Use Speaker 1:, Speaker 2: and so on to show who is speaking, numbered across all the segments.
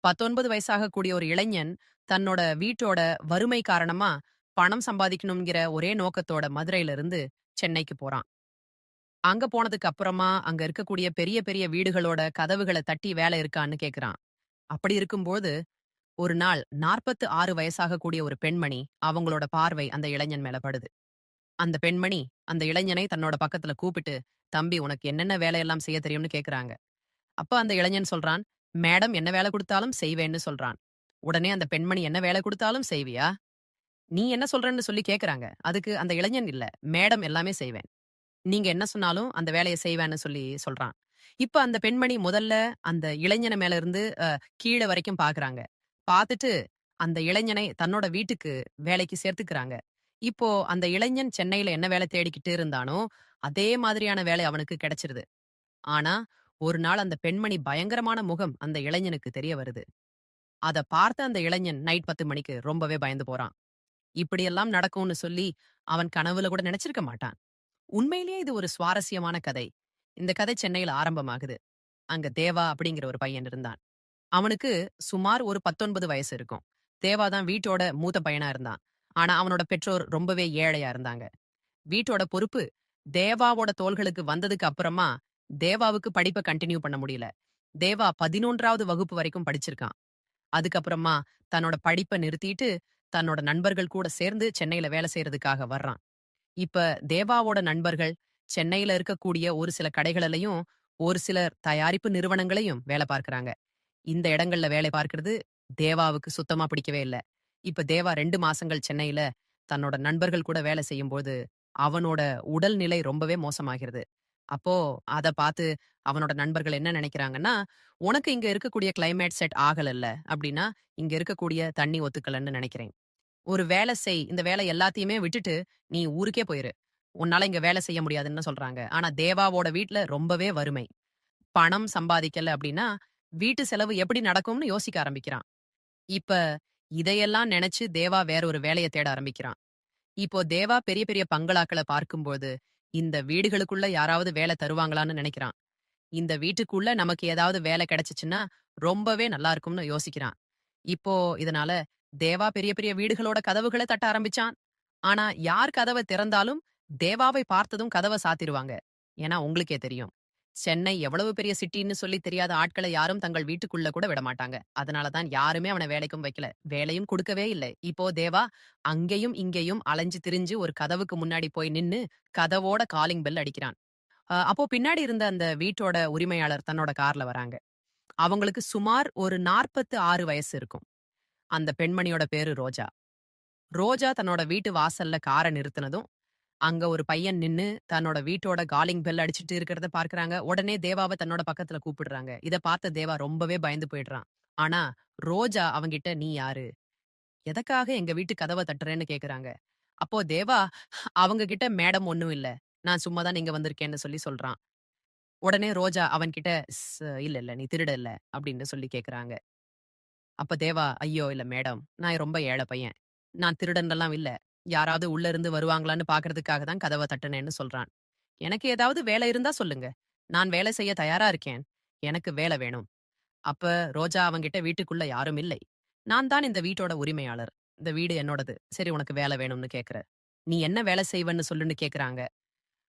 Speaker 1: 19 வயசாக கூடிய ஒரு இளைஞன் தன்னோட வீட்டோட வறுமை காரணமா பணம் சம்பாதிக்கணுங்கிற ஒரே நோக்கத்தோட மதுரையில இருந்து சென்னைக்கு போறான். அங்க போனதுக்கு அப்புறமா அங்க இருக்கக்கூடிய பெரிய பெரிய வீடுகளோட கதவுகள தட்டி வேலை இருக்கான்னு கேக்குறான். அப்படி இருக்கும்போது ஒரு நாள் 46 வயசாக கூடிய ஒரு பெண்மணி அவங்களோட பார்வை அந்த இளைஞன் மேல படுது. அந்த பெண்மணி அந்த இளைஞனை தன்னோட பக்கத்துல கூப்பிட்டு, "தம்பி உனக்கு என்னென்ன வேலையெல்லாம் செய்ய தெரியும்னு?" கேக்குறாங்க. அப்ப அந்த இளைஞன் சொல்றான், "மேடம் என்ன வேலை குடுத்தாலும் செய்வேன்னு" சொல்றான். உடனே அந்த பெண்மணி, "என்ன வேலை குடுத்தாலும் செய்வியா? நீ என்ன சொல்றன்னு?" சொல்லி கேட்கறாங்க. அதுக்கு அந்த இளைஞன், "இல்ல, மேடம் எல்லாமே செய்வேன். நீங்க என்ன சொன்னாலும் அந்த வேலைய செய்வேன்னு" சொல்லி சொல்றான். இப்ப அந்த பெண்மணி முதல்ல அந்த இளைஞன மேல இருந்து கீழ வரைக்கும் பாக்குறாங்க. பாத்துட்டு அந்த இளைஞனை தன்னோட வீட்டுக்கு வேலைக்கு சேர்த்துக்கிறாங்க. இப்போ அந்த இளைஞன் சென்னையில என்ன வேலை தேடிக்கிட்டு இருந்தானோ, அதே மாதிரியான வேலை அவனுக்கு கிடைச்சிருது. ஆனா, ஒரு நாள் அந்த பெண்மணி பயங்கரமான முகம் அந்த இளைஞனுக்கு தெரிய வருது. அத பார்த்த அந்த இளைஞன் நைட் 10 மணிக்கு ரொம்பவே பயந்து போறான். இப்படியெல்லாம் நடக்கும்னு சொல்லி அவன் கனவுல கூட நினைச்சிருக்க மாட்டான். உண்மையிலேயே இது ஒரு சுவாரஸ்யமான கதை. இந்த கதை சென்னையில ஆரம்பமாகுது. அங்க தேவா அப்படிங்கிற ஒரு பையன் இருந்தான். அவனுக்கு சுமார் ஒரு 19 வயசு இருக்கும். தேவா தான் வீட்டோட மூத்த பையனா இருந்தான். ஆனா அவனோட பெற்றோர் ரொம்பவே ஏழையா இருந்தாங்க. வீட்டோட பொறுப்பு தேவாவோட தோள்களுக்கு வந்ததுக்கு அப்புறமா தேவாவுக்கு படிப்ப கன்டின்யூ பண்ண முடியல. தேவா 11வது வகுப்பு வரைக்கும் படிச்சிருக்கான். அதுக்கப்புறமா தன்னோட படிப்ப நிறுத்திட்டு, தன்னோட நண்பர்கள் கூட சேர்ந்து சென்னையில வேலை செய்றதுக்காக வர்றான். இப்ப தேவாவோட நண்பர்கள் சென்னையில இருக்கக்கூடிய ஒரு சில கடைகளிலயும், ஒரு சிலர் தயாரிப்பு நிறுவனங்களையும் வேலை பார்க்கிறாங்க. இந்த இடங்கள்ல வேலை பார்க்கிறது தேவாவுக்கு சுத்தமா பிடிக்கவே இல்ல. இப்ப தேவா 2 மாசங்கள் சென்னையில தன்னோட நண்பர்கள் கூட வேலை செய்யும்போது, அவனோட உடல்நிலை ரொம்பவே மோசமாகிறது. அப்போ அத பார்த்து அவனோட நண்பர்கள் என்ன நெனைக்கிறாங்கன்னா, "உனக்கு இங்க இருக்கக்கூடிய கிளைமேட் செட் ஆகலல்ல, அப்படின்னா இங்க இருக்கக்கூடிய தண்ணி ஒத்துக்கலன்னு நெனைக்கிறேன். ஒரு வேலை செய். இந்த வேலை எல்லாத்தையுமே விட்டுட்டு நீ ஊருக்கே போயிரு. உன்னால இங்க வேலை செய்ய முடியாதுன்னு" சொல்றாங்க. ஆனா தேவாவோட வீட்ல ரொம்பவே வறுமை. பணம் சம்பாதிக்கல அப்படின்னா, வீட்டு செலவு எப்படி நடக்கும்னு யோசிக்க ஆரம்பிக்கிறான். இப்ப இதையெல்லாம் நெனச்சு தேவா வேற ஒரு வேலைய தேட ஆரம்பிக்கிறான். இப்போ தேவா பெரிய பெரிய பங்களாக்கள பார்க்கும்போது, இந்த வீடுகளுக்குள்ள யாராவது வேல தருவாங்களான்னு நெனைக்கிறான். இந்த வீட்டுக்குள்ள நமக்கு ஏதாவது வேல கிடைச்சுச்சுன்னா, ரொம்பவே நல்லா இருக்கும்னு யோசிக்கிறான். இப்போ இதனால தேவா பெரிய பெரிய வீடுகளோட கதவுகள தட்ட ஆரம்பிச்சான். ஆனா யார் கதவ திறந்தாலும், தேவாவை பார்த்ததும் கதவ சாத்திருவாங்க. ஏன்னா உங்களுக்கே தெரியும். சென்னை எவ்வளவு பெரிய சிட்டின்னு சொல்லி தெரியாத ஆட்கள யாரும் தங்கள் வீட்டுக்குள்ள கூட விடமாட்டாங்க. அதனால தான் யாருமே அவன வேலைக்கும் வைக்கல. வேலையும் குடுக்கவே இல்ல. இப்போ தேவா அங்கேயும், இங்கேயும் அலைஞ்சு திரிஞ்சு ஒரு கதவுக்கு முன்னாடி போய் நின்னு, கதவோட காலிங் பெல் அடிக்கிறான். அப்போ பின்னாடி இருந்த அந்த வீட்டோட உரிமையாளர் தன்னோட கார்ல வராங்க. அவங்களுக்கு சுமார் ஒரு 46 வயசு இருக்கும். அந்த பெண்மணியோட பேரு ரோஜா. ரோஜா தன்னோட வீட்டு வாசல்ல கார நிறுத்தினதும், அங்க ஒரு பையன் நின்னு தன்னோட வீட்டோட காலிங் பெல் அடிச்சுட்டு இருக்கிறத பார்க்கறாங்க. உடனே தேவாவ தன்னோட பக்கத்துல கூப்பிடுறாங்க. இத பார்த்த தேவா ரொம்பவே பயந்து போயிடுறான். ஆனா, ரோஜா அவன்கிட்ட, "நீ யாரு? எதற்காக எங்க வீட்டு கதவ தட்டுறேன்னு?" கேக்குறாங்க. அப்போ தேவா அவங்க கிட்ட மேடம் ஒண்ணும் இல்ல. நான் சும்மா தான் இங்க வந்திருக்கேன்னு சொல்லி சொல்றான். உடனே ரோஜா அவன்கிட்ட, இல்ல, இல்ல. நீ திருட இல்ல." அப்படின்னு சொல்லி கேக்குறாங்க. அப்ப தேவா, "ஐயோ! இல்ல மேடம். நான் ரொம்ப ஏழை பையன். நான் திருடன்லாம் இல்ல. யாராவது உள்ள இருந்து வருவாங்களான்னு பார்க்கறதுக்காக தான் கதவ தட்டுனேன்னு" சொல்றான். "எனக்கு ஏதாவது வேலை இருந்தா சொல்லுங்க. நான் வேலை செய்ய தயாரா இருக்கேன். எனக்கு வேலை வேணும்." அப்ப ரோஜா அவன்கிட்ட, "வீட்டுக்குள்ள யாரும் இல்லை. நான் தான் இந்த வீட்டோட உரிமையாளர். இந்த வீடு என்னோடது. சரி உனக்கு வேலை வேணும்னு கேட்கிற. நீ என்ன வேலை செய்வன்னு சொல்லுன்னு" கேட்கறாங்க.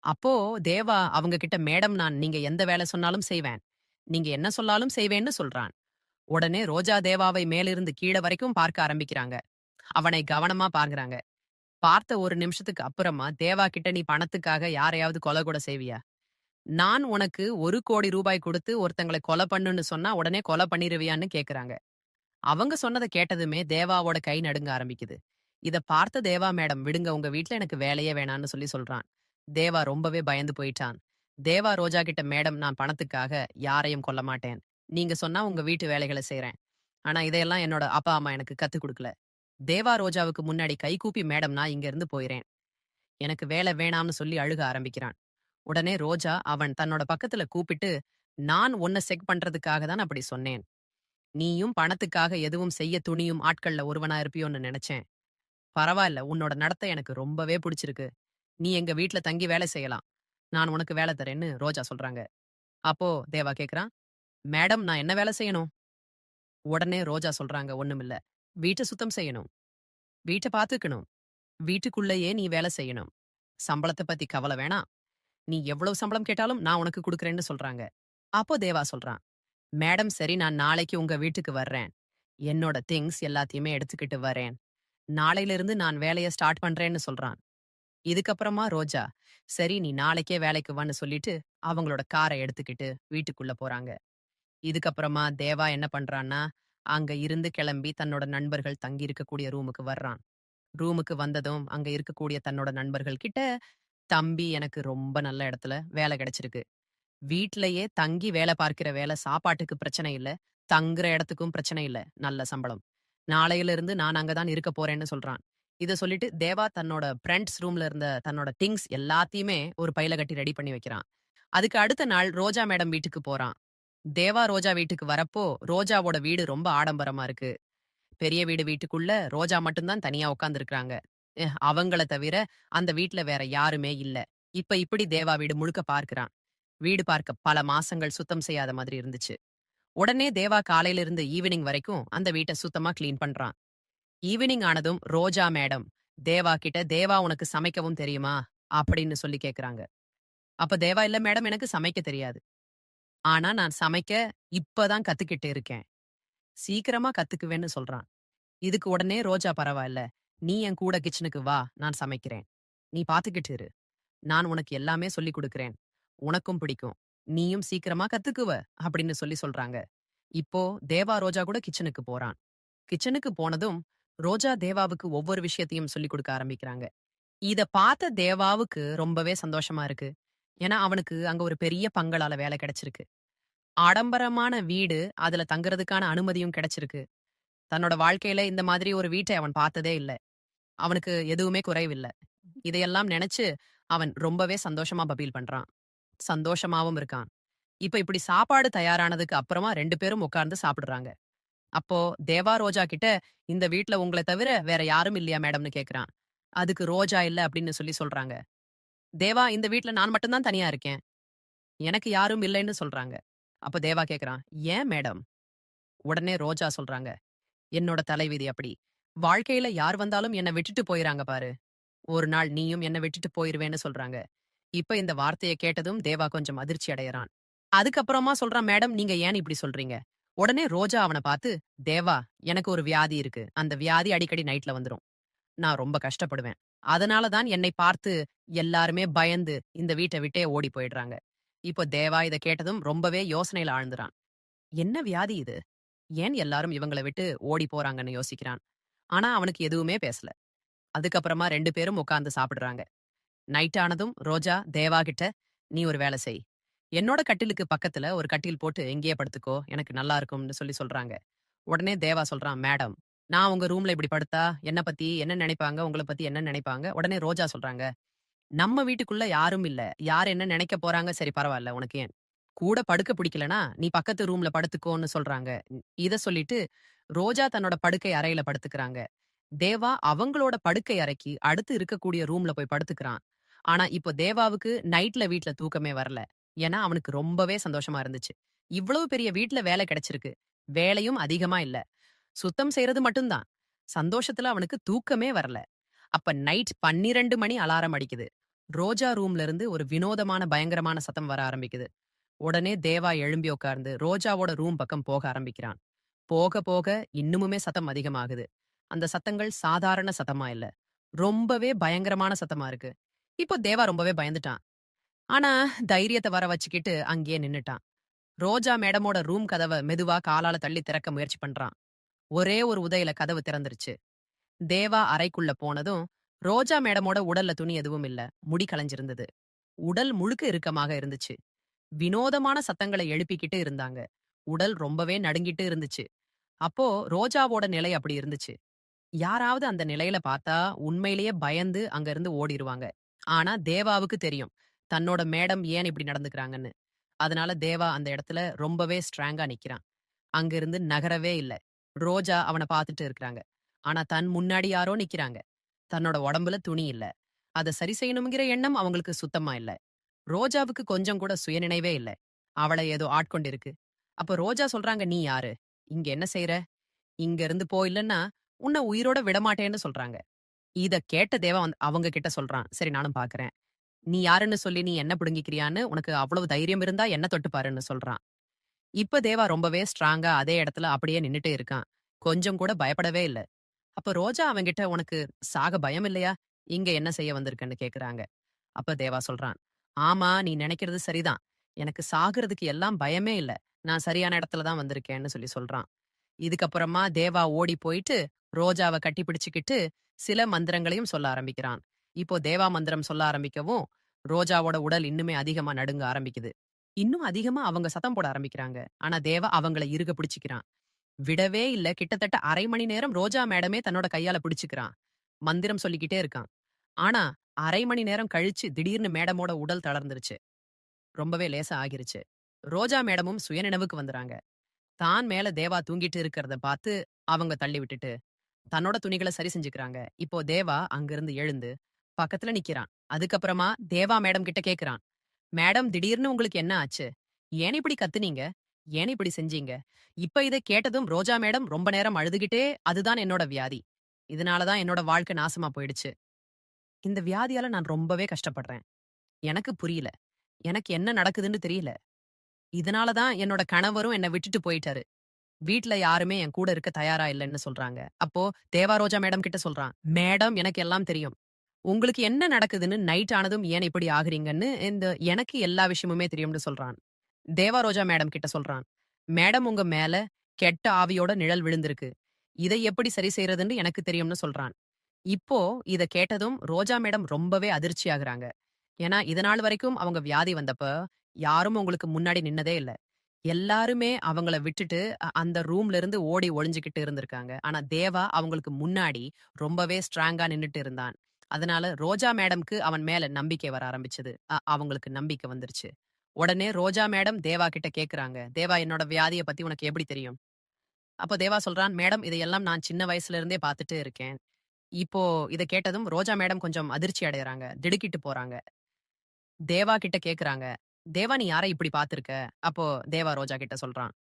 Speaker 1: அப்போ தேவா அவங்க கிட்ட, "மேடம் நீங்க எந்த வேலை சொன்னாலும் செய்வேன். நீங்க என்ன சொன்னாலும் செய்வேன்னு" சொல்றான். உடனே ரோஜா தேவாவை மேலிருந்து கீழ வரைக்கும் பார்க்க ஆரம்பிக்கிறாங்க. அவனை கவனமா பார்க்கறாங்க. பார்த்த ஒரு நிமிஷத்துக்கு அப்புறமா தேவா கிட்ட, "நீ பணத்துக்காக யாரையாவது கொலை கூட செய்வியா? நான் உனக்கு 1,00,00,000 ரூபாய் குடுத்து ஒருத்தங்கள கொலை பண்ணுன்னு சொன்னா, உடனே கொலை பண்ணிருவியான்னு?" கேட்கறாங்க. அவங்க சொன்னத கேட்டதுமே தேவாவோட கை நடுங்க ஆரம்பிக்குது. இத பார்த்த தேவா, "மேடம் விடுங்க, உங்க வீட்ல எனக்கு வேலையே வேணான்னு" சொல்லி சொல்றான். தேவா ரொம்பவே பயந்து போயிட்டான். தேவா ரோஜா கிட்ட, "மேடம் நான் பணத்துக்காக யாரையும் கொல்ல மாட்டேன். நீங்க சொன்னா உங்க வீட்டு வேலைகள செய்றேன். ஆனா இதையெல்லாம் என்னோட அப்பா, அம்மா எனக்கு கத்துக் குடுக்கல." தேவா ரோஜாவுக்கு முன்னாடி கைகூப்பி, "மேடம் நான் இங்க இருந்து போயிறேன். எனக்கு வேலை வேணாம்னு" சொல்லி அழுக ஆரம்பிக்கிறான். உடனே ரோஜா அவன் தன்னோட பக்கத்துல கூப்பிட்டு, "நான் உன்ன செக் பண்றதுக்காக தான் அப்படி சொன்னேன். நீயும் பணத்துக்காக எதுவும் செய்ய துணியும் ஆட்கள்ல ஒருவனா இருப்பியோன்னு நெனச்சேன். பரவால்ல, உன்னோட நடத்தை எனக்கு ரொம்பவே புடிச்சிருக்கு. நீ எங்க வீட்ல தங்கி வேலை செய்யலாம். நான் உனக்கு வேலை தரேன்னு" ரோஜா சொல்றாங்க. அப்போ தேவா கேக்குறான், "மேடம் நான் என்ன வேலை செய்யணும்?" உடனே ரோஜா சொல்றாங்க, "ஒண்ணுமில்ல. வீட்ட சுத்தம் செய்யணும். வீட்ட பாத்துக்கணும். வீட்டுக்குள்ளேயே நீ வேலை செய்யணும். சம்பளத்த பத்தி கவல வேணாம். நீ எவ்வளவு சம்பளம் கேட்டாலும் நான் உனக்கு குடுக்குறேன்னு" சொல்றாங்க. அப்போ தேவா சொல்றான், "மேடம் சரி நான் நாளைக்கு உங்க வீட்டுக்கு வர்றேன். என்னோட திங்ஸ் எல்லாத்தையுமே எடுத்துக்கிட்டு வரேன். நாளையிலிருந்து நான் வேலைய ஸ்டார்ட் பண்றேன்னு" சொல்றான். இதுக்கப்புறமா ரோஜா, "சரி நீ நாளைக்கே வேலைக்கு வான்னு" சொல்லிட்டு அவங்களோட கார எடுத்துக்கிட்டு வீட்டுக்குள்ள போறாங்க. இதுக்கப்புறமா தேவா என்ன பண்றான்னா, அங்க இருந்து கிளம்பி தன்னோட நண்பர்கள் தங்கி இருக்கக்கூடிய ரூமுக்கு வர்றான். ரூமுக்கு வந்ததும் அங்க இருக்கக்கூடிய தன்னோட நண்பர்கள் கிட்ட, "தம்பி எனக்கு ரொம்ப நல்ல இடத்துல வேலை கிடைச்சிருக்கு. வீட்லயே தங்கி வேலை பார்க்கிற வேலை. சாப்பாட்டுக்கு பிரச்சனை இல்ல. தங்குற இடத்துக்கும் பிரச்சனை இல்ல. நல்ல சம்பளம். நாளையிலிருந்து நான் அங்க தான் இருக்க போறேன்னு" சொல்றான். இத சொல்லிட்டு தேவா தன்னோட ஃபிரெண்ட்ஸ் ரூம்ல இருந்த தன்னோட திங்ஸ் எல்லாத்தையுமே ஒரு பையில கட்டி ரெடி பண்ணி வைக்கிறான். அதுக்கு அடுத்த நாள் ரோஜா மேடம் வீட்டுக்கு போறான். தேவா ரோஜா வீட்டுக்கு வரப்போ, ரோஜாவோட வீடு ரொம்ப ஆடம்பரமா இருக்கு. பெரிய வீடு வீட்டுக்குள்ள ரோஜா மட்டும் தான் தனியா உட்கார்ந்திருக்காங்க. அவங்கள தவிர அந்த வீட்ல வேற யாருமே இல்ல. இப்ப இப்படி தேவா வீடு முழுக்க பார்க்கிறான். வீடு பார்க்க பல மாசங்கள் சுத்தம் செய்யாத மாதிரி இருந்துச்சு. உடனே தேவா காலையில இருந்து ஈவினிங் வரைக்கும் அந்த வீட்ட சுத்தமா கிளீன் பண்றான். ஈவினிங் ஆனதும் ரோஜா மேடம் தேவா கிட்ட, "தேவா உனக்கு சமைக்கவும் தெரியுமா?" அப்படின்னு சொல்லி கேக்குறாங்க. அப்ப தேவா, "இல்ல மேடம் எனக்கு சமைக்க தெரியாது. ஆனா நான் சமைக்க இப்ப தான் கத்துக்கிட்டு இருக்கேன். சீக்கிரமா கத்துக்குவேன்னு" சொல்றான். இதுக்கு உடனே ரோஜா, "பரவாயில்ல. நீ என் கூட கிச்சனுக்கு வா. நான் சமைக்கிறேன். நீ பாத்துக்கிட்டு இரு. நான் உனக்கு எல்லாமே சொல்லிக் குடுக்கிறேன். உனக்கும் பிடிக்கும். நீயும் சீக்கிரமா கத்துக்குவ." அப்படின்னு சொல்லி சொல்றாங்க. இப்போ தேவா ரோஜா கூட கிச்சனுக்கு போறான். கிச்சனுக்கு போனதும் ரோஜா தேவாவுக்கு ஒவ்வொரு விஷயத்தையும் சொல்லிக் கொடுக்க ஆரம்பிக்கிறாங்க. இத பார்த்த தேவாவுக்கு ரொம்பவே சந்தோஷமா இருக்கு. ஏன்னா அவனுக்கு அங்க ஒரு பெரிய பங்களால வேலை கிடைச்சிருக்கு. ஆடம்பரமான வீடு, அதுல தங்குறதுக்கான அனுமதியும் கிடைச்சிருக்கு. தன்னோட வாழ்க்கையில இந்த மாதிரி ஒரு வீட்டை அவன் பார்த்ததே இல்ல. அவனுக்கு எதுவுமே குறைவில்ல. இதையெல்லாம் நினைச்சு அவன் ரொம்பவே சந்தோஷமா பபீல் பண்றான். சந்தோஷமாவும் இருக்கான். இப்ப இப்படி சாப்பாடு தயாரானதுக்கு அப்புறமா 2 பேரும் உட்கார்ந்து சாப்பிடுறாங்க. அப்போ தேவா ரோஜா கிட்ட, "இந்த வீட்ல உங்கள தவிர வேற யாரும் இல்லையா மேடம்னு?" கேட்கிறான். அதுக்கு ரோஜா இல்ல அப்படின்னு சொல்லி சொல்றாங்க. தேவா, "இந்த வீட்ல நான் மட்டும் தான் தனியா இருக்கேன். எனக்கு யாரும் இல்லைன்னு" சொல்றாங்க. அப்ப தேவா கேட்கிறான், "ஏன் மேடம்?" உடனே ரோஜா சொல்றாங்க, "என்னோட தலைவிதி அப்படி. வாழ்க்கையில யார் வந்தாலும் என்ன விட்டுட்டு போயிறாங்க பாரு. ஒரு நாள் நீயும் என்ன விட்டுட்டு போயிருவேன்னு" சொல்றாங்க. இப்ப இந்த வார்த்தைய கேட்டதும் தேவா கொஞ்சம் அதிர்ச்சி அடையறான். அதுக்கப்புறமா சொல்றான், "மேடம் நீங்க ஏன் இப்படி சொல்றீங்க?" உடனே ரோஜா அவன பார்த்து, "தேவா, எனக்கு ஒரு வியாதி இருக்கு. அந்த வியாதி அடிக்கடி நைட்ல வந்துரும். நான் ரொம்ப கஷ்டப்படுவேன். அதனால தான் என்னை பார்த்து எல்லாருமே பயந்து இந்த வீட்ட விட்டே ஓடி போயிடுறாங்க." இப்போ தேவா இத கேட்டதும் ரொம்பவே யோசனையில ஆழ்ந்துறான். என்ன வியாதி இது? ஏன் எல்லாரும் இவங்கள விட்டு ஓடி போறாங்கன்னு யோசிக்கிறான். ஆனா அவனுக்கு எதுவுமே பேசல. அதுக்கப்புறமா 2 பேரும் உட்கார்ந்து சாப்பிடுறாங்க. நைட் ஆனதும் ரோஜா தேவா கிட்ட, "நீ ஒரு வேலை செய். என்னோட கட்டிலுக்கு பக்கத்துல ஒரு கட்டில் போட்டு இங்கேயே படுத்துக்கோ. எனக்கு நல்லா இருக்கும்னு" சொல்லி சொல்றாங்க. உடனே தேவா சொல்றான், "மேடம், நான் உங்க ரூம்ல இப்படி படுத்தா என்ன பத்தி என்ன நினைப்பாங்க? உங்கள பத்தி என்ன நினைப்பாங்க?" உடனே ரோஜா சொல்றாங்க, "நம்ம வீட்டுக்குள்ள யாரும் இல்ல. யார் என்ன நினைக்க போறாங்க? சரி பரவால்ல. உனக்கு ஏன் கூட படுக்க பிடிக்கலனா, நீ பக்கத்து ரூம்ல படுத்துக்கோன்னு" சொல்றாங்க. இத சொல்லிட்டு ரோஜா தன்னோட படுக்கை அறையில படுத்துக்கிறாங்க. தேவா அவங்களோட படுக்கை அறைக்கு அடுத்து இருக்கக்கூடிய ரூம்ல போய் படுத்துக்கிறான். ஆனா, இப்போ தேவாவுக்கு நைட்ல வீட்ல தூக்கமே வரல. ஏன்னா, அவனுக்கு ரொம்பவே சந்தோஷமா இருந்துச்சு. இவ்வளவு பெரிய வீட்ல வேலை கிடைச்சிருக்கு. வேலையும் அதிகமா இல்ல. சுத்தம் செய்றது மட்டும் தான். சந்தோஷத்துல அவனுக்கு தூக்கமே வரல. அப்ப நைட் 12 மணி அலாரம் அடிக்குது. ரோஜா ரூம்ல இருந்து ஒரு வினோதமான, பயங்கரமான சத்தம் வர ஆரம்பிக்குது. உடனே தேவா எழும்பி உட்கார்ந்து ரோஜாவோட ரூம் பக்கம் போக ஆரம்பிக்கிறான். போக போக இன்னுமுமே சத்தம் அதிகமாகுது. அந்த சத்தங்கள் சாதாரண சத்தமா இல்ல. ரொம்பவே பயங்கரமான சத்தமா இருக்கு. இப்போ தேவா ரொம்பவே பயந்துட்டான். ஆனா, தைரியத்த வர வச்சுக்கிட்டு அங்கேயே நின்னுட்டான். ரோஜா மேடமோட ரூம் கதவ மெதுவா காலால தள்ளி திறக்க முயற்சி பண்றான். ஒரே ஒரு உதையில கதவு திறந்துருச்சு. தேவா அறைக்குள்ள போனதும், ரோஜா மேடமோட உடல்ல துணி எதுவும் இல்ல. முடி கலைஞ்சிருந்தது. உடல் முழுக்க இறுக்கமாக இருந்துச்சு. வினோதமான சத்தங்களை எழுப்பிக்கிட்டு இருந்தாங்க. உடல் ரொம்பவே நடுங்கிட்டு இருந்துச்சு. அப்போ ரோஜாவோட நிலை அப்படி இருந்துச்சு. யாராவது அந்த நிலையில பார்த்தா உண்மையிலேயே பயந்து அங்க இருந்து ஓடிருவாங்க. ஆனா தேவாவுக்கு தெரியும். தன்னோட மேடம் ஏன் இப்படி நடந்துக்கிறாங்கன்னு. அதனால தேவா அந்த இடத்துல ரொம்பவே ஸ்ட்ராங்கா நிக்கிறான். அங்கிருந்து நகரவே இல்ல. ரோஜா அவன பார்த்துட்டு இருக்கிறாங்க. ஆனா தன் முன்னாடி யாரோ நிக்கிறாங்க. தன்னோட உடம்புல துணி இல்ல. அத சரி செய்யணும்ங்கிற எண்ணம் அவங்களுக்கு சுத்தமா இல்ல. ரோஜாவுக்கு கொஞ்சம் கூட சுயநினைவே இல்ல. அவள ஏதோ ஆட்கொண்டிருக்கு. அப்ப ரோஜா சொல்றாங்க, "நீ யாரு? இங்க என்ன செய்ற? இங்க இருந்து போ இல்லன்னா, உன்ன உயிரோட விடமாட்டேன்னு சொல்றாங்க. இத கேட்ட தேவா அவங்க கிட்ட சொல்றான். சரி நானும் பார்க்கிறேன். நீ யாருன்னு சொல்லி நீ என்ன பிடுங்கிக்கிறியான்னு உனக்கு அவ்வளவு தைரியம் இருந்தா என்ன தொட்டு பாருன்னு சொல்றான். இப்ப தேவா ரொம்பவே ஸ்ட்ராங்கா அதே இடத்துல அப்படியே நின்னுட்டே இருக்கான். கொஞ்சம் கூட பயப்படவே இல்ல. அப்ப ரோஜா அவன்கிட்ட உனக்கு சாக பயம் இல்லையா? இங்க என்ன செய்ய வந்திருக்கன்னு கேக்குறாங்க. அப்ப தேவா சொல்றான். ஆமா நீ நினைக்கிறது சரிதான். எனக்கு சாகுறதுக்கு எல்லாம் பயமே இல்ல. நான் சரியான இடத்துல தான் வந்திருக்கேன்னு சொல்லி சொல்றான். இதுக்கப்புறமா தேவா ஓடி போயிட்டு ரோஜாவ கட்டி பிடிச்சுக்கிட்டு சில மந்திரங்களையும் சொல்ல ஆரம்பிக்கிறான். இப்போ தேவா மந்திரம் சொல்ல ஆரம்பிக்கவும் ரோஜாவோட உடல் இன்னுமே அதிகமா நடுங்க ஆரம்பிக்குது. இன்னும் அதிகமா அவங்க சத்தம் போட ஆரம்பிக்கிறாங்க. ஆனா தேவா அவங்கள இறுக பிடிச்சுக்கிறான். விடவே இல்ல. கிட்டத்தட்ட 1/2 மணி நேரம் ரோஜா மேடமே தன்னோட கையால பிடிச்சுக்கிறான். மந்திரம் சொல்லிக்கிட்டே இருக்கான். ஆனா 1/2 மணி நேரம் கழிச்சு திடீர்னு மேடமோட உடல் தளர்ந்துருச்சு. ரொம்பவே லேசா ஆகிருச்சு. ரோஜா மேடமும் சுயநினைவுக்கு வந்துறாங்க. தான் மேல தேவா தூங்கிட்டு இருக்கிறத பார்த்து அவங்க தள்ளி விட்டுட்டு, தன்னோட துணிகள சரி செஞ்சுக்கிறாங்க. இப்போ தேவா அங்கிருந்து எழுந்து பக்கத்துல நிக்கிறான். அதுக்கப்புறமா தேவா மேடம் கிட்ட கேக்குறான். மேடம் திடீர்னு உங்களுக்கு என்ன ஆச்சு? ஏன் இப்படி கத்துனீங்க? ஏன் இப்படி செஞ்சீங்க? இப்ப இத கேட்டதும் ரோஜா மேடம் ரொம்ப நேரம் அழுதுகிட்டே, அதுதான் என்னோட வியாதி. இதனால தான் என்னோட வாழ்க்கை நாசமா போயிடுச்சு. இந்த வியாதியால நான் ரொம்பவே கஷ்டப்படுறேன். எனக்கு புரியல. எனக்கு என்ன நடக்குதுன்னு தெரியல. இதனால தான் என்னோட கணவரும் என்ன விட்டுட்டு போயிட்டாரு. வீட்ல யாருமே என் கூட இருக்க தயாரா இல்லன்னு சொல்றாங்க. அப்போ தேவா ரோஜா மேடம் கிட்ட சொல்றான். மேடம் எனக்கு எல்லாம் தெரியும். உங்களுக்கு என்ன நடக்குதுன்னு நைட் ஆனதும் ஏன் இப்படி ஆகுறீங்கன்னு எனக்கு எல்லா விஷயமுமே தெரியும்னு சொல்றான். தேவா ரோஜா மேடம் கிட்ட சொல்றான். மேடம் உங்க மேல கெட்ட ஆவியோட நிழல் விழுந்திருக்கு. இதை எப்படி சரி செய்யறதுன்னு எனக்கு தெரியும்னு சொல்றான். இப்போ இத கேட்டதும் ரோஜா மேடம் ரொம்பவே அதிர்ச்சி ஆகுறாங்க. ஏன்னா இதனாள் வரைக்கும் அவங்க வியாதி வந்தப்ப யாரும் உங்களுக்கு முன்னாடி நின்னதே இல்ல. எல்லாருமே அவங்கள விட்டுட்டு அந்த ரூம்ல இருந்து ஓடி ஒளிஞ்சுகிட்டு இருந்திருக்காங்க. ஆனா தேவா அவங்களுக்கு முன்னாடி ரொம்பவே ஸ்ட்ராங்கா நின்னுட்டு இருந்தான். அதனால ரோஜா மேடம்க்கு அவன் மேல நம்பிக்கை வர ஆரம்பிச்சது. அவங்களுக்கு நம்பிக்கை வந்துருச்சு. உடனே ரோஜா மேடம் தேவா கிட்ட கேக்குறாங்க. தேவா என்னோட வியாதிய பத்தி உனக்கு எப்படி தெரியும்? அப்போ தேவா சொல்றான், மேடம் இதையெல்லாம் நான் சின்ன வயசுல இருந்தே பார்த்துட்டு இருக்கேன். இப்போ இத கேட்டதும் ரோஜா மேடம் கொஞ்சம் அதிர்ச்சி அடையறாங்க. திடுக்கிட்டு போறாங்க. தேவா கிட்ட கேக்குறாங்க. தேவா நீ யார இப்படி பார்த்திருக்க? அப்போ தேவா ரோஜா கிட்ட சொல்றான்.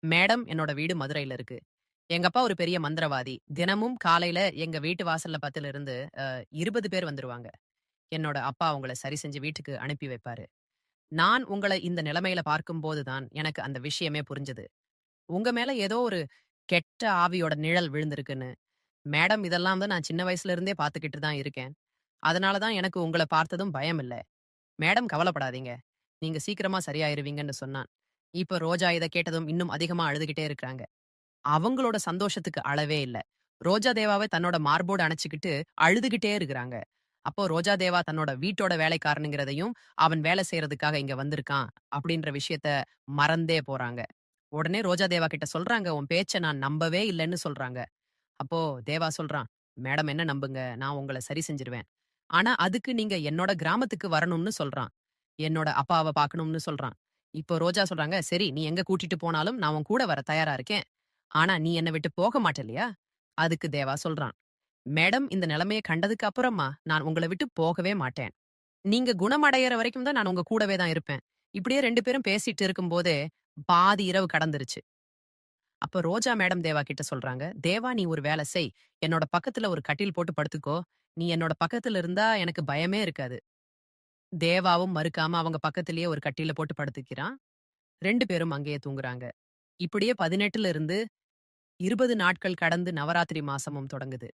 Speaker 1: மேடம் என்னோட வீடு மதுரையில இருக்கு. எங்க அப்பா ஒரு பெரிய மந்திரவாதி. தினமும் காலையில எங்க வீட்டு வாசல்ல இருந்து 20 பேர் வந்துருவாங்க. என்னோட அப்பா அவங்கள சரி செஞ்சு வீட்டுக்கு அனுப்பி வைப்பாரு. நான் உங்கள இந்த நிலைமையில பார்க்கும்போது தான் எனக்கு அந்த விஷயமே புரிஞ்சது. உங்க மேல ஏதோ ஒரு கெட்ட ஆவியோட நிழல் விழுந்திருக்குன்னு. மேடம் இதெல்லாம் தான் நான் சின்ன வயசுல இருந்தே பார்த்துக்கிட்டு தான் இருக்கேன். அதனால தான் எனக்கு உங்கள பார்த்ததும் பயம் இல்ல. மேடம் கவலைப்படாதீங்க. நீங்க சீக்கிரமா சரியாயிருவீங்கன்னு சொன்னான். இப்ப ரோஜா இத கேட்டதும் இன்னும் அதிகமா அழுதுகிட்டே இருக்காங்க. அவங்களோட சந்தோஷத்துக்கு அளவே இல்ல. ரோஜா தேவாவ தன்னோட மார்போட அணைச்சுக்கிட்டு அழுதுகிட்டே இருக்கிறாங்க. அப்போ ரோஜா தேவா தன்னோட வீட்டோட வேலைக்காரனுங்கிறதையும், அவன் வேலை செய்றதுக்காக இங்க வந்திருக்கான் அப்படின்ற விஷயத்த மறந்தே போறாங்க. உடனே ரோஜா தேவா கிட்ட சொல்றாங்க, "உன் பேச்ச நான் நம்பவே இல்லன்னு" சொல்றாங்க. அப்போ தேவா சொல்றான், "மேடம் என்ன நம்புங்க. நான் உங்கள சரி செஞ்சுருவேன். ஆனா அதுக்கு நீங்க என்னோட கிராமத்துக்கு வரணும்னு" சொல்றான். என்னோட அப்பாவ பார்க்கணும்னு சொல்றான். இப்போ ரோஜா சொல்றாங்க, "சரி நீ எங்க கூட்டிட்டு போனாலும் நான் உன் கூட வர தயாரா இருக்கேன். ஆனா நீ என்ன விட்டு போக மாட்ட இல்லையா?" அதுக்கு தேவா சொல்றான், "மேடம் இந்த நிலைமைய கண்டதுக்கு அப்புறமா நான் உங்கள விட்டு போகவே மாட்டேன். நீங்க குணமடையற வரைக்கும் தான் நான் உங்க கூடவே தான் இருப்பேன்." இப்படியே 2 பேரும் பேசிட்டு இருக்கும்போதே பாதி இரவு கடந்துருச்சு. அப்ப ரோஜா மேடம் தேவா கிட்ட சொல்றாங்க, "தேவா நீ ஒரு வேலை செய். என்னோட பக்கத்துல ஒரு கட்டில் போட்டு படுத்துக்கோ. நீ என்னோட பக்கத்துல இருந்தா எனக்கு பயமே இருக்காது." தேவாவும் மறுக்காம அவங்க பக்கத்திலேயே ஒரு கட்டில்ல போட்டு படுத்துக்கிறான். 2 பேரும் அங்கேயே தூங்குறாங்க. இப்படியே 18ல இருந்து 20 நாட்கள் கடந்து நவராத்திரி மாசமும் தொடங்குது.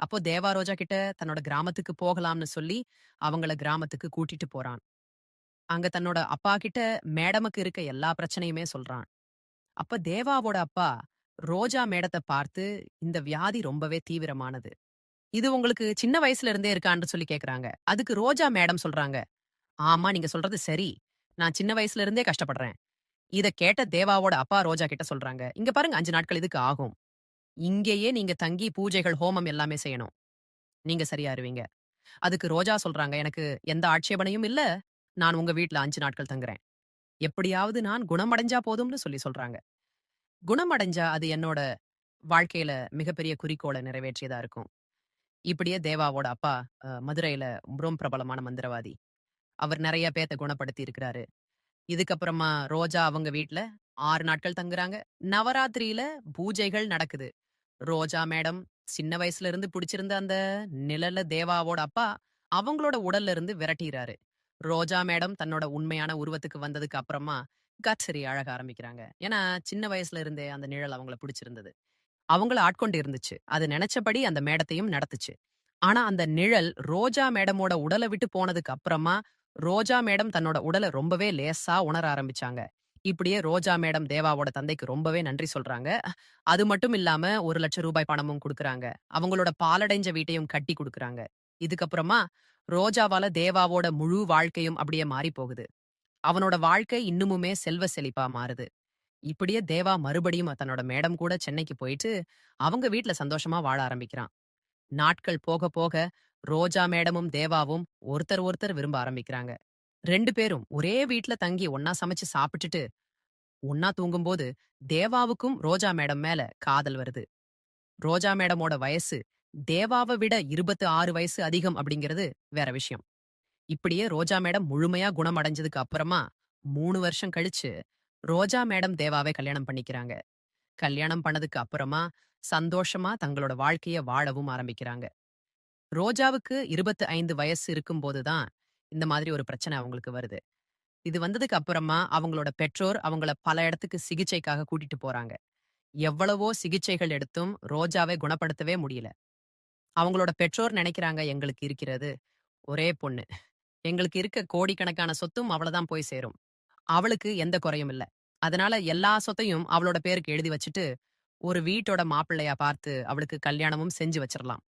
Speaker 1: அப்போ தேவா ரோஜா கிட்ட தன்னோட கிராமத்துக்கு போகலாம்னு சொல்லி அவங்கள கிராமத்துக்கு கூட்டிட்டு போறான். அங்க தன்னோட அப்பா கிட்ட மேடமுக்கு இருக்க எல்லா பிரச்சனையுமே சொல்றான். அப்ப தேவாவோட அப்பா ரோஜா மேடத்த பார்த்து இந்த வியாதி ரொம்பவே தீவிரமானது. இது உங்களுக்கு சின்ன வயசுல இருந்தே இருக்கான்னு சொல்லி கேக்குறாங்க. அதுக்கு ரோஜா மேடம் சொல்றாங்க, ஆமா நீங்க சொல்றது சரி. நான் சின்ன வயசுல இருந்தே கஷ்டப்படுறேன். இத கேட்ட தேவாவோட அப்பா ரோஜா கிட்ட சொல்றாங்க, இங்க பாருங்க 5 நாட்கள் இதுக்கு ஆகும். இங்கேயே நீங்க தங்கி பூஜைகள், ஹோமம் எல்லாமே செய்யணும். நீங்க சரியாருவீங்க. அதுக்கு ரோஜா சொல்றாங்க, எனக்கு எந்த ஆட்சேபனையும் இல்ல. நான் உங்க வீட்ல 5 நாட்கள் தங்குறேன். எப்படியாவது நான் குணமடைஞ்சா போதும்னு சொல்லி சொல்றாங்க. குணமடைஞ்சா அது என்னோட வாழ்க்கையில மிகப்பெரிய குறிக்கோள நிறைவேற்றியதா இருக்கும். இப்படியே தேவாவோட அப்பா மதுரையில ரொம்ப பிரபலமான மந்திரவாதி. அவர் நெறைய பேத்த குணப்படுத்தி இருக்கிறாரு. இதுக்கப்புறமா ரோஜா அவங்க வீட்ல 6 நாட்கள் தங்குறாங்க. நவராத்திரியில பூஜைகள் நடக்குது. ரோஜா மேடம் சின்ன வயசுல இருந்து பிடிச்சிருந்த அந்த நிழல தேவாவோட அப்பா அவங்களோட உடல்ல இருந்து விரட்டிறாரு. ரோஜா மேடம் தன்னோட உண்மையான உருவத்துக்கு வந்ததுக்கு அப்புறமா கட்சரி அழக ஆரம்பிக்கிறாங்க. ஏன்னா சின்ன வயசுல இருந்தே அந்த நிழல் அவங்கள பிடிச்சிருந்தது. அவங்கள ஆட்கொண்டு இருந்துச்சு. அது நெனச்சபடி அந்த மேடத்தையும் நடத்துச்சு. ஆனா அந்த நிழல் ரோஜா மேடமோட உடல விட்டு போனதுக்கு அப்புறமா, ரோஜா மேடம் தன்னோட உடல ரொம்பவே லேசா உணர ஆரம்பிச்சாங்க. இப்படியே ரோஜா மேடம் தேவாவோட தந்தைக்கு ரொம்பவே நன்றி சொல்றாங்க. அது மட்டும் இல்லாம ரூ. 1,00,000 பணமும் குடுக்குறாங்க. அவங்களோட பாழடைஞ்ச வீட்டையும் கட்டி குடுக்குறாங்க. இதுக்கப்புறமா ரோஜாவால தேவாவோட முழு வாழ்க்கையும் அப்படியே மாறி போகுது. அவனோட வாழ்க்கை இன்னுமுமே செல்வ செழிப்பா மாறுது. இப்படியே தேவா மறுபடியும் தன்னோட மேடம் கூட சென்னைக்கு போயிட்டு, அவங்க வீட்ல சந்தோஷமா வாழ ஆரம்பிக்கிறான். நாட்கள் போக போக ரோஜா மேடமும் தேவாவும் ஒருத்தர் ஒருத்தர் விரும்ப ஆரம்பிக்கிறாங்க. 2 பேரும் ஒரே வீட்ல தங்கி ஒண்ணா சமைச்சு சாப்பிட்டுட்டு ஒண்ணா தூங்கும்போது தேவாவுக்கும் ரோஜா மேடம் மேல காதல் வருது. ரோஜா மேடமோட வயசு தேவாவை விட 26 வயசு அதிகம் அப்படிங்கிறது வேற விஷயம். இப்படியே ரோஜா மேடம் முழுமையா குணமடைஞ்சதுக்கு அப்புறமா 3 வருஷம் கழிச்சு ரோஜா மேடம் தேவாவை கல்யாணம் பண்ணிக்கிறாங்க. கல்யாணம் பண்ணதுக்கு அப்புறமா சந்தோஷமா தங்களோட வாழ்க்கைய வாழவும் ஆரம்பிக்கிறாங்க. ரோஜாவுக்கு 25 வயசு இருக்கும்போது தான் இந்த மாதிரி ஒரு பிரச்சனை அவங்களுக்கு வருது. இது வந்ததுக்கு அப்புறமா அவங்களோட பெற்றோர் அவங்கள பல இடத்துக்கு சிகிச்சைக்காக கூட்டிட்டு போறாங்க. எவ்வளவோ சிகிச்சைகள் எடுத்தும் ரோஜாவை குணப்படுத்தவே முடியல. அவங்களோட பெற்றோர் நினைக்கிறாங்க எங்களுக்கு இருக்கிறது ஒரே பொண்ணு. எங்களுக்கு இருக்க கோடிக்கணக்கான சொத்தும் அவளதான் போய் சேரும். அவளுக்கு எந்த குறையும் இல்ல. அதனால எல்லா சொத்தையும் அவளோட பேருக்கு எழுதி வச்சுட்டு, ஒரு வீட்டோட மாப்பிள்ளையா பார்த்து அவளுக்கு கல்யாணமும் செஞ்சு வச்சிரலாம்.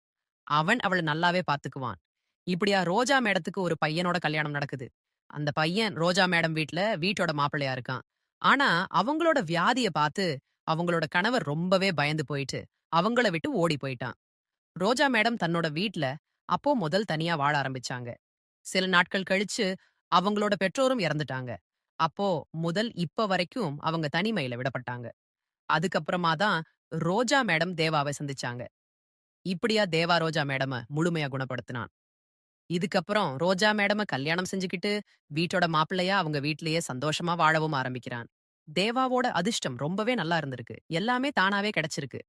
Speaker 1: அவன் அவள நல்லாவே பாத்துக்குவான். இப்படியா ரோஜா மேடத்துக்கு ஒரு பையனோட கல்யாணம் நடக்குது. அந்த பையன் ரோஜா மேடம் வீட்டோட மாப்பிள்ளையா இருக்கான். ஆனா, அவங்களோட வியாதிய பாத்து, அவங்களோட கணவர் ரொம்பவே பயந்து போயிட்டு, அவங்கள விட்டு ஓடி போயிட்டான். ரோஜா மேடம் தன்னோட வீட்ல அப்போ முதல் தனியா வாழ ஆரம்பிச்சாங்க. சில நாட்கள் கழிச்சு அவங்களோட பெற்றோரும் இறந்துட்டாங்க. அப்போ முதல் இப்ப வரைக்கும் அவங்க தனிமையில விடப்பட்டாங்க. அதுக்கப்புறமா தான் ரோஜா மேடம் தேவாவை சந்திச்சாங்க. இப்படியா தேவா ரோஜா மேடம முழுமையா குணப்படுத்தினான். இதுக்கப்புறம் ரோஜா மேடம கல்யாணம் செஞ்சுக்கிட்டு வீட்டோட மாப்பிள்ளையா அவங்க வீட்லயே சந்தோஷமா வாழவும் ஆரம்பிக்கிறான். தேவாவோட அதிர்ஷ்டம் ரொம்பவே நல்லா இருந்திருக்கு. எல்லாமே தானாவே கிடைச்சிருக்கு.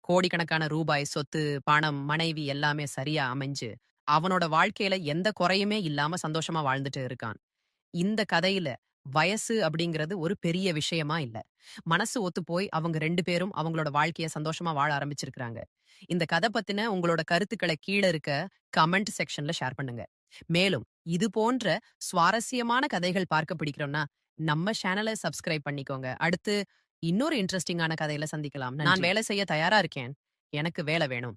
Speaker 1: கோடிக்கணக்கான ரூபாய், சொத்து, பணம், மனைவி எல்லாமே சரியா அமைஞ்சு, அவனோட வாழ்க்கையில எந்த குறையுமே இல்லாம சந்தோஷமா வாழ்ந்துட்டு இருக்கான். இந்த கதையில வயசு அப்படிங்கிறது ஒரு பெரிய விஷயமா இல்ல. மனசு ஒத்துப்போய் அவங்க 2 பேரும் அவங்களோட வாழ்க்கைய சந்தோஷமா வாழ ஆரம்பிச்சிருக்காங்க. இந்த கதை பத்தின உங்களோட கருத்துக்களை கீழ இருக்க கமெண்ட் செக்ஷன்ல ஷேர் பண்ணுங்க. மேலும் இது போன்ற சுவாரஸ்யமான கதைகள் பார்க்க பிடிக்கிறோம்னா, நம்ம சேனலை சப்ஸ்கிரைப் பண்ணிக்கோங்க. அடுத்து இன்னொரு இன்ட்ரெஸ்டிங்கான கதையில சந்திக்கலாம். நான் வேலை செய்ய தயாரா இருக்கேன். எனக்கு வேலை வேணும்.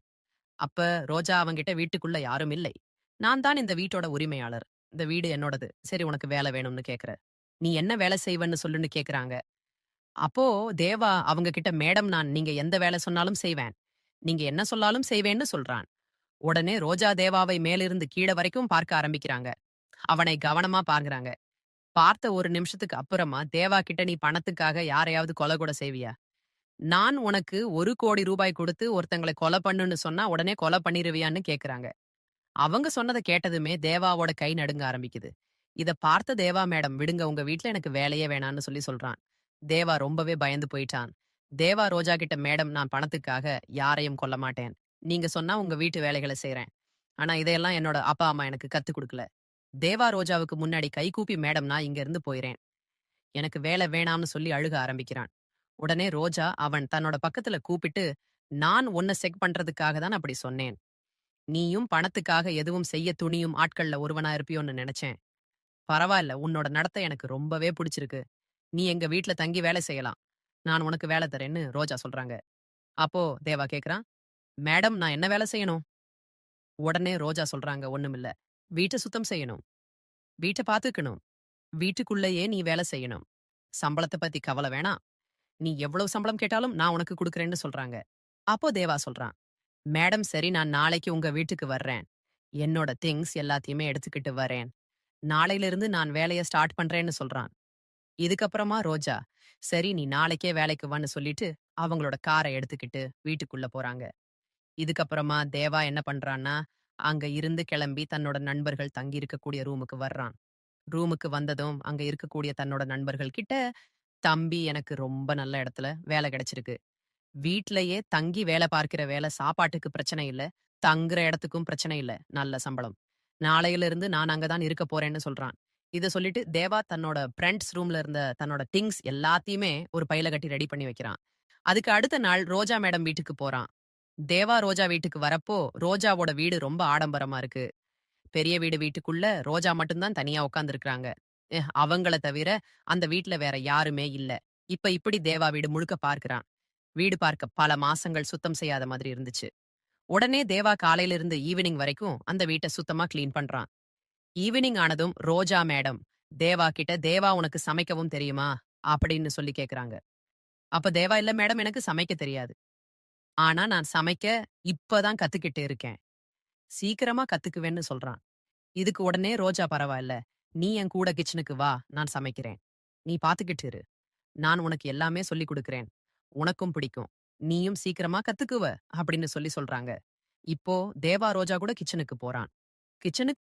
Speaker 1: அப்ப ரோஜா அவங்கிட்ட வீட்டுக்குள்ள யாரும் இல்லை. நான் தான் இந்த வீட்டோட உரிமையாளர். இந்த வீடு என்னோடது. சரி உனக்கு வேலை வேணும்னு கேக்குற. நீ என்ன வேலை செய்வன்னு சொல்லுன்னு கேக்குறாங்க. அப்போ தேவா அவங்க கிட்ட மேடம் நான் நீங்க எந்த வேலை சொன்னாலும் செய்வேன். நீங்க என்ன சொன்னாலும் செய்வேன்னு சொல்றான். உடனே ரோஜா தேவாவை மேலிருந்து கீழ வரைக்கும் பார்க்க ஆரம்பிக்கிறாங்க. அவனை கவனமா பார்க்கறாங்க. பார்த்த ஒரு நிமிஷத்துக்கு அப்புறமா தேவா கிட்ட நீ பணத்துக்காக யாரையாவது கொலை கூட செய்வியா? நான் உனக்கு 1,00,00,000 கொடுத்து ஒருத்தங்கள கொலை பண்ணுன்னு சொன்னா உடனே கொலை பண்ணிருவியான்னு கேக்குறாங்க. அவங்க சொன்னத கேட்டதுமே தேவாவோட கை நடுங்க ஆரம்பிக்குது. இத பார்த்த தேவா மேடம் விடுங்க உங்க வீட்ல எனக்கு வேலையே வேணான்னு சொல்லி சொல்றான். தேவா ரொம்பவே பயந்து போயிட்டான். தேவா ரோஜா கிட்ட மேடம் நான் பணத்துக்காக யாரையும் கொல்ல மாட்டேன். நீங்க சொன்னா உங்க வீட்டு வேலைகள செய்றேன். ஆனா இதையெல்லாம் என்னோட அப்பா அம்மா எனக்கு கத்துக் குடுக்கல. தேவா ரோஜாவுக்கு முன்னாடி கைகூப்பி மேடம் நான் இங்க இருந்து போயிறேன். எனக்கு வேலை வேணாம்னு சொல்லி அழுக ஆரம்பிக்கிறான். உடனே ரோஜா அவன் தன்னோட பக்கத்துல கூப்பிட்டு நான் உன்னை செக் பண்றதுக்காக தான் அப்படி சொன்னேன். நீயும் பணத்துக்காக எதுவும் செய்ய துணியும் ஆட்கள்ல ஒருவனா இருப்பியோன்னு நினைச்சேன். பரவாயில்ல உன்னோட நடத்தை எனக்கு ரொம்பவே பிடிச்சிருக்கு. நீ எங்க வீட்ல தங்கி வேலை செய்யலாம். நான் உனக்கு வேலை தரேன்னு ரோஜா சொல்றாங்க. அப்போ தேவா கேக்குறான், மேடம் நான் என்ன வேலை செய்யணும்? உடனே ரோஜா சொல்றாங்க ஒண்ணுமில்ல. வீட்டை சுத்தம் செய்யணும். வீட்டை பாத்துக்கணும். வீட்டுக்குள்ளேயே நீ வேலை செய்யணும். சம்பளத்தை பத்தி கவலை வேணாம். நீ எவ்வளவு சம்பளம் கேட்டாலும் நான் உனக்கு குடுக்கறேன்னு சொல்றாங்க. அப்போ தேவா சொல்றான், மேடம் சரி நான் நாளைக்கு உங்க வீட்டுக்கு வர்றேன். என்னோட திங்ஸ் எல்லாத்தையுமே எடுத்துக்கிட்டு வரேன். நாளையிலிருந்து நான் வேலைய ஸ்டார்ட் பண்றேன்னு சொல்றான். இதுக்கப்புறமா ரோஜா, சரி நீ நாளைக்கே வேலைக்கு வான்னு சொல்லிட்டு அவங்களோட காரை எடுத்துக்கிட்டு வீட்டுக்குள்ள போறாங்க. இதுக்கப்புறமா தேவா என்ன பண்றான்னா, அங்க இருந்து கிளம்பி தன்னோட நண்பர்கள் தங்கி இருக்கக்கூடிய ரூமுக்கு வர்றான். ரூமுக்கு வந்ததும் அங்க இருக்கக்கூடிய தன்னோட நண்பர்கள் கிட்ட தம்பி எனக்கு ரொம்ப நல்ல இடத்துல வேலை கிடைச்சிருக்கு. வீட்லயே தங்கி வேலை பார்க்கிற வேலை சாப்பாட்டுக்கு பிரச்சனை இல்ல. தங்குற இடத்துக்கும் பிரச்சனை இல்ல. நல்ல சம்பளம். நாளையில இருந்து நான் அங்க தான் இருக்க போறேன்னு சொல்றான். இத சொல்லிட்டு தேவா தன்னோட ஃபிரெண்ட்ஸ் ரூம்ல இருந்த தன்னோட திங்ஸ் எல்லாத்தையுமே ஒரு பையில கட்டி ரெடி பண்ணி வைக்கிறான். அதுக்கு அடுத்த நாள் ரோஜா மேடம் வீட்டுக்கு போறான். தேவா ரோஜா வீட்டுக்கு வரப்போ, ரோஜாவோட வீடு ரொம்ப ஆடம்பரமா இருக்கு. பெரிய வீடு வீட்டுக்குள்ள ரோஜா மட்டும் தான் தனியா உட்கார்ந்திருக்காங்க. அவங்கள தவிர அந்த வீட்ல வேற யாருமே இல்ல. இப்ப இப்படி தேவா வீடு முழுக்க பார்க்கிறான். வீடு பார்க்க பல மாசங்கள் சுத்தம் செய்யாத மாதிரி இருந்துச்சு. உடனே தேவா காலையில இருந்து ஈவினிங் வரைக்கும் அந்த வீட்ட சுத்தமா கிளீன் பண்றான். ஈவினிங் ஆனதும் ரோஜா மேடம் தேவா கிட்ட தேவா உனக்கு சமைக்கவும் தெரியுமா அப்படின்னு சொல்லி கேக்குறாங்க. அப்ப தேவா இல்ல மேடம் எனக்கு சமைக்க தெரியாது. ஆனா நான் சமைக்க இப்பதான் கத்துக்கிட்டு இருக்கேன். சீக்கிரமா கத்துக்குவேன்னு சொல்றான். இதுக்கு உடனே ரோஜா பரவாயில்ல. நீ என் கூட கிச்சனுக்கு வா நான் சமைக்கிறேன். நீ பாத்துக்கிட்டு இரு. நான் உனக்கு எல்லாமே சொல்லிக் குடுக்கிறேன். உனக்கும் பிடிக்கும். நீயும் சீக்கிரமா கத்துக்குவ அப்படின்னு சொல்லி சொல்றாங்க. இப்போ தேவா ரோஜா கூட கிச்சனுக்கு போறான். கிச்சனுக்கு